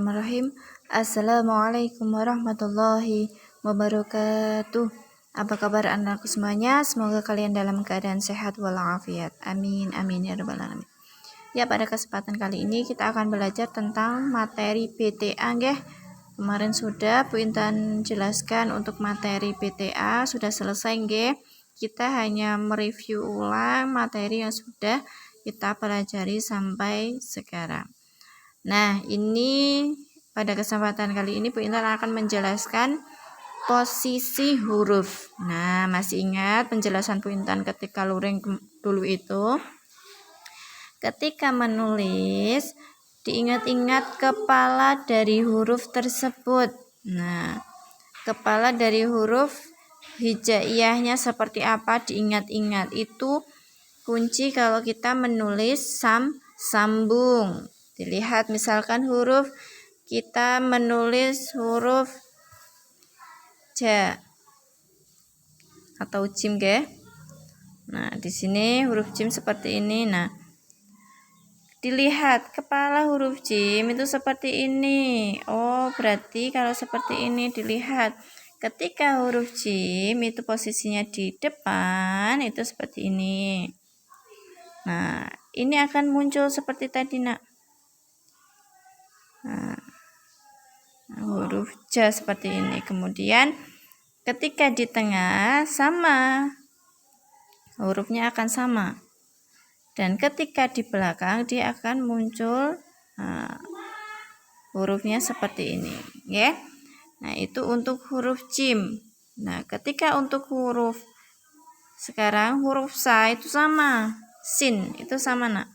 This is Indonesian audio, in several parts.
Bismillahirrahmanirrahim. Assalamualaikum warahmatullahi wabarakatuh. Apa kabar anakku semuanya? Semoga kalian dalam keadaan sehat walafiat. Amin amin ya rabbal alamin. Ya, pada kesempatan kali ini kita akan belajar tentang materi PTA nggih. Kemarin sudah Bu Intan jelaskan untuk materi PTA sudah selesai nggih. Kita hanya mereview ulang materi yang sudah kita pelajari sampai sekarang. Nah, ini pada kesempatan kali ini Bu Intan akan menjelaskan posisi huruf. Nah, masih ingat penjelasan Bu Intan ketika luring dulu itu? Ketika menulis, diingat-ingat kepala dari huruf tersebut. Nah, kepala dari huruf hijaiyahnya seperti apa diingat-ingat. Itu kunci kalau kita menulis sambung. Dilihat misalkan huruf kita menulis huruf ja atau jim nggih. Nah, di sini huruf jim seperti ini. Nah, dilihat kepala huruf jim itu seperti ini. Oh, berarti kalau seperti ini dilihat ketika huruf jim itu posisinya di depan itu seperti ini. Nah, ini akan muncul seperti tadi, Nak. Nah, huruf ja seperti ini. Kemudian ketika di tengah sama, hurufnya akan sama. Dan ketika di belakang dia akan muncul hurufnya seperti ini, ya. Nah, itu untuk huruf jim. Nah, ketika untuk huruf sekarang huruf sa itu sama, sin itu sama, Nak.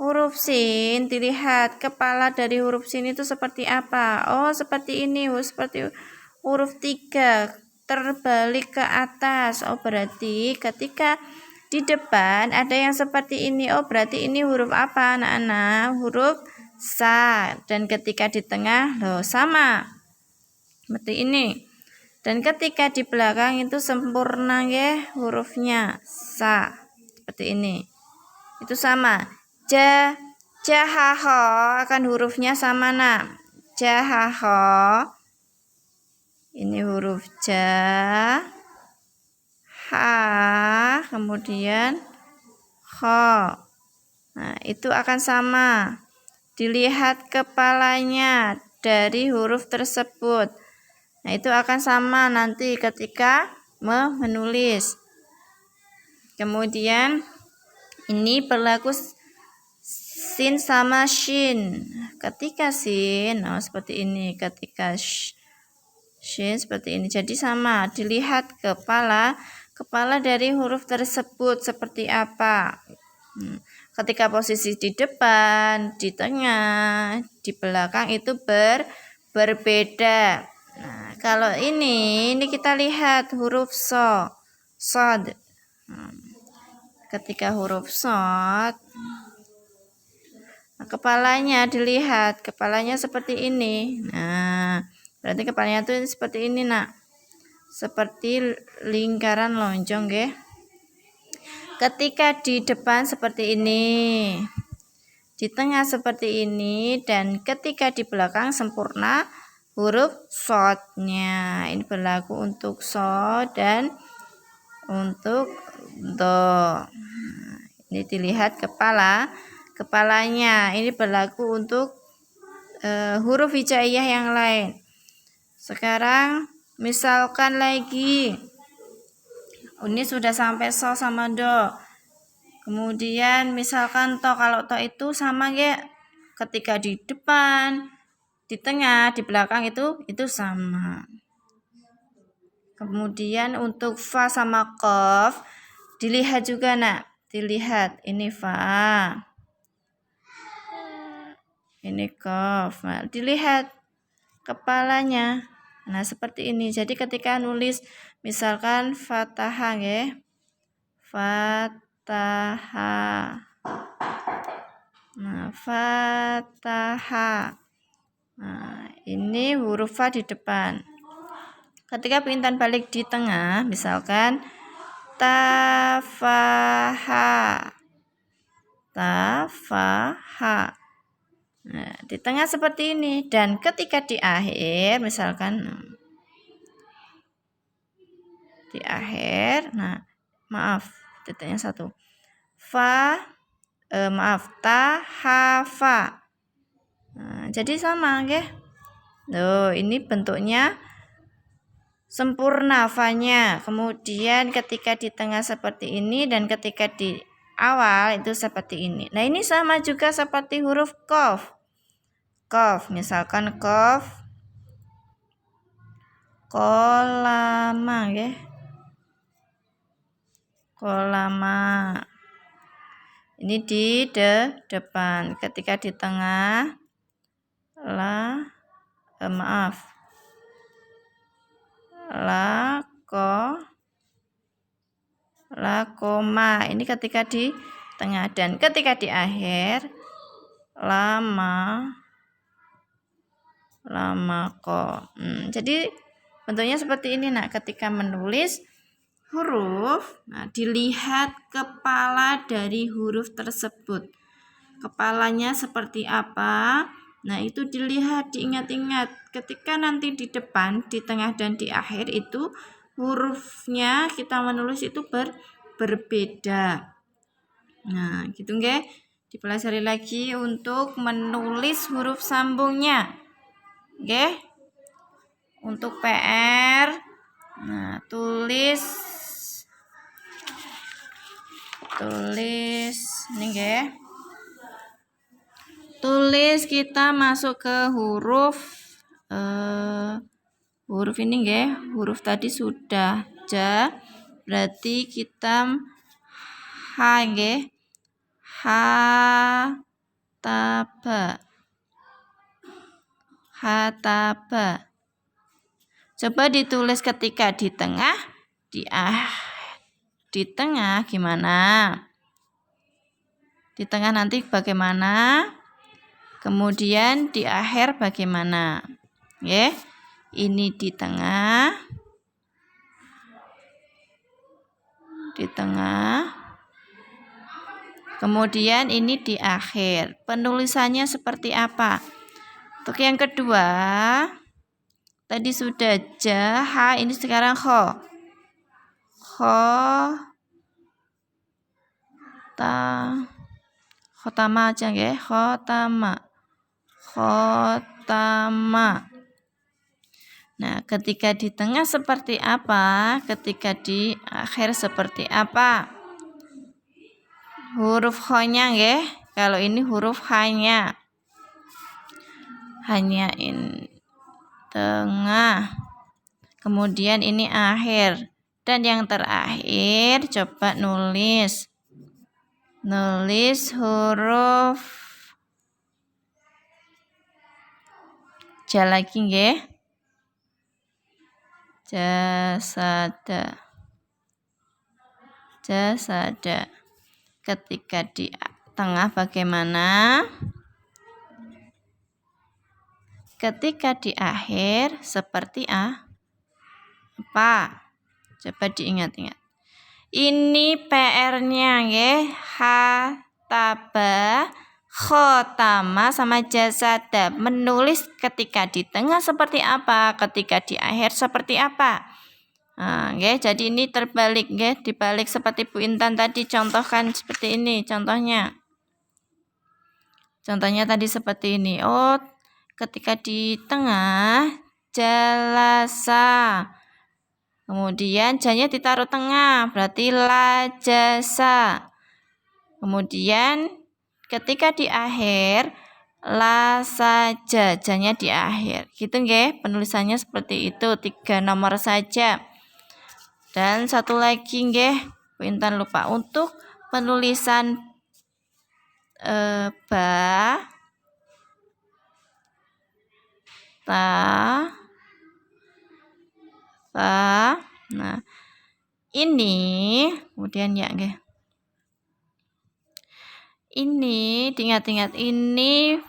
Huruf sin, dilihat kepala dari huruf sin itu seperti apa. Oh, seperti ini. Oh, seperti huruf 3 terbalik ke atas. Oh, berarti ketika di depan ada yang seperti ini. Oh, berarti ini huruf apa, anak-anak? Huruf sa. Dan ketika di tengah, loh, sama. Seperti ini. Dan ketika di belakang itu sempurna ya hurufnya sa. Seperti ini. Itu sama. Ja, jahaho akan hurufnya sama, Nak. Jahaho. Ini huruf ja. Ha, kemudian ho. Nah, itu akan sama. Dilihat kepalanya dari huruf tersebut. Nah, itu akan sama nanti ketika menulis. Kemudian ini berlaku sin sama shin. Ketika sin, oh seperti ini. Ketika shin seperti ini. Jadi sama. Dilihat kepala dari huruf tersebut seperti apa. Ketika posisi di depan, di tengah, di belakang itu berbeda. Nah, kalau ini kita lihat huruf sod. Ketika huruf sod, nah, kepalanya dilihat, kepalanya seperti ini. Nah, berarti kepalanya tuh seperti ini, Nak. Seperti lingkaran lonjong, nggih. Ketika di depan seperti ini, di tengah seperti ini, dan ketika di belakang sempurna huruf sodnya. Ini berlaku untuk so dan untuk do. Ini dilihat kepalanya. Ini berlaku untuk huruf hijaiyah yang lain. Sekarang misalkan lagi ini sudah sampai so sama do. Kemudian misalkan to, kalau to itu sama ya ketika di depan, di tengah, di belakang itu sama. Kemudian untuk fa sama qaf dilihat juga, Nak. Dilihat ini fa. Ini qaf. Nah, dilihat kepalanya. Nah, seperti ini. Jadi ketika nulis misalkan fathah ya. Fathah. Nah, fathah. Nah, ini huruf fa di depan. Ketika Bu Intan balik di tengah, misalkan tafaha. Tafaha. Nah, di tengah seperti ini, dan ketika di akhir, misalkan di akhir, nah maaf, titiknya satu, ta, ha, fa. Nah, jadi sama, oke? Loh, ini bentuknya sempurna fa-nya. Kemudian ketika di tengah seperti ini dan ketika di awal itu seperti ini. Nah, ini sama juga seperti huruf qaf. Qaf, misalkan qaf, kolama, ya. Kolama. Ini di depan. Ketika di tengah, koma. Ini ketika di tengah, dan ketika di akhir, lama ko. Jadi bentuknya seperti ini, nak. Ketika menulis huruf, nah, dilihat kepala dari huruf tersebut. Kepalanya seperti apa? Nah, itu dilihat, diingat-ingat. Ketika nanti di depan, di tengah, dan di akhir itu hurufnya kita menulis itu berbeda. Nah, gitu nggih. Dipelajari lagi untuk menulis huruf sambungnya. Oke? Untuk PR, nah, tulis ini nggih. Tulis kita masuk ke huruf ini nggih. Huruf tadi sudah ja, berarti kita ha nggih. Ha taba. Coba ditulis ketika di tengah, di tengah gimana? Di tengah nanti bagaimana? Kemudian di akhir bagaimana? Ya, ini di tengah. Di tengah. Kemudian ini di akhir. Penulisannya seperti apa? Untuk yang kedua, tadi sudah ja, ha, ini sekarang kho. Khotama aja ya, khotama. Nah, ketika di tengah seperti apa? Ketika di akhir seperti apa? Huruf kho-nya ya. Kalau ini huruf hanya in tengah. Kemudian ini akhir. Dan yang terakhir coba nulis huruf ja lagi nggih. Jasada. Ketika di tengah bagaimana? Ketika di akhir seperti apa? Coba diingat-ingat. Ini PR-nya nggih. Ha, taba, khotama sama jasada. Menulis ketika di tengah seperti apa, ketika di akhir seperti apa. Nah, nggih, jadi ini terbalik nggih, dibalik seperti Bu Intan tadi contohkan seperti ini contohnya. Contohnya tadi seperti ini. Oh, ketika di tengah jalasa. Kemudian janya ditaruh tengah, berarti la jasa. Kemudian ketika di akhir la saja, janya di akhir. Gitu nggih, penulisannya seperti itu, 3 nomor saja. Dan satu lagi nggih, Bu Intan lupa, untuk penulisan ba, ta, fa. Nah, ini kemudian ya nggih. Ini diingat-ingat, ini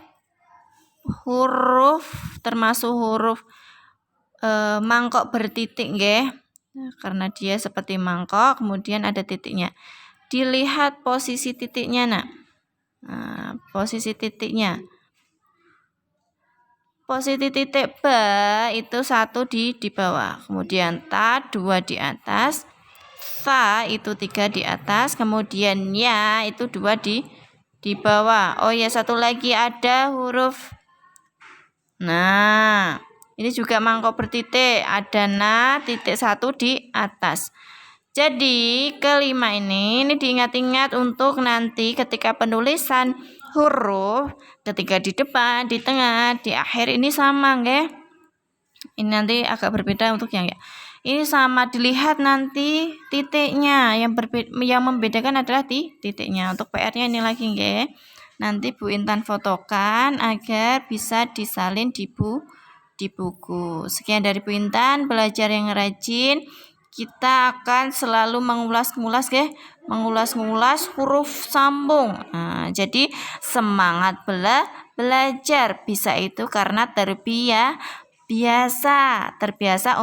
huruf termasuk huruf mangkok bertitik nggih. Nah, karena dia seperti mangkok, kemudian ada titiknya. Dilihat posisi titiknya, nah posisi titiknya. posisi titik ba itu 1 di bawah, kemudian ta 2 di atas, sa itu 3 di atas, kemudian ya itu 2 di bawah. Oh ya, satu lagi ada huruf. Nah, ini juga mangkok bertitik, ada na titik 1 di atas. Jadi kelima ini diingat-ingat untuk nanti ketika penulisan huruf, ketika di depan, di tengah, di akhir ini sama, nggih. Ini nanti agak berbeda untuk yang ya. Ini sama, dilihat nanti titiknya. Yang membedakan adalah titiknya. Untuk PR-nya ini lagi, nggih. Nanti Bu Intan fotokan agar bisa disalin di buku. Sekian dari Bu Intan, belajar yang rajin. Kita akan selalu mengulas-ngulas huruf sambung. Nah, jadi semangat belajar. Bisa itu karena terbiasa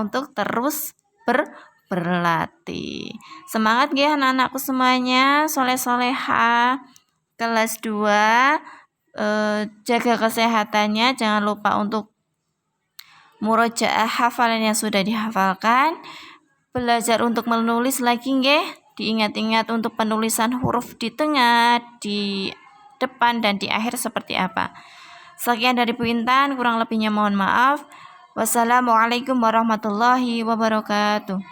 untuk terus berlatih. Semangat ya anak-anakku semuanya, soleh-soleha kelas 2. Jaga kesehatannya, jangan lupa untuk murojaah hafalan yang sudah dihafalkan. Belajar untuk menulis lagi nggih. Diingat-ingat untuk penulisan huruf di tengah, di depan dan di akhir seperti apa. Sekian dari Bu Intan, kurang lebihnya mohon maaf. Wassalamualaikum warahmatullahi wabarakatuh.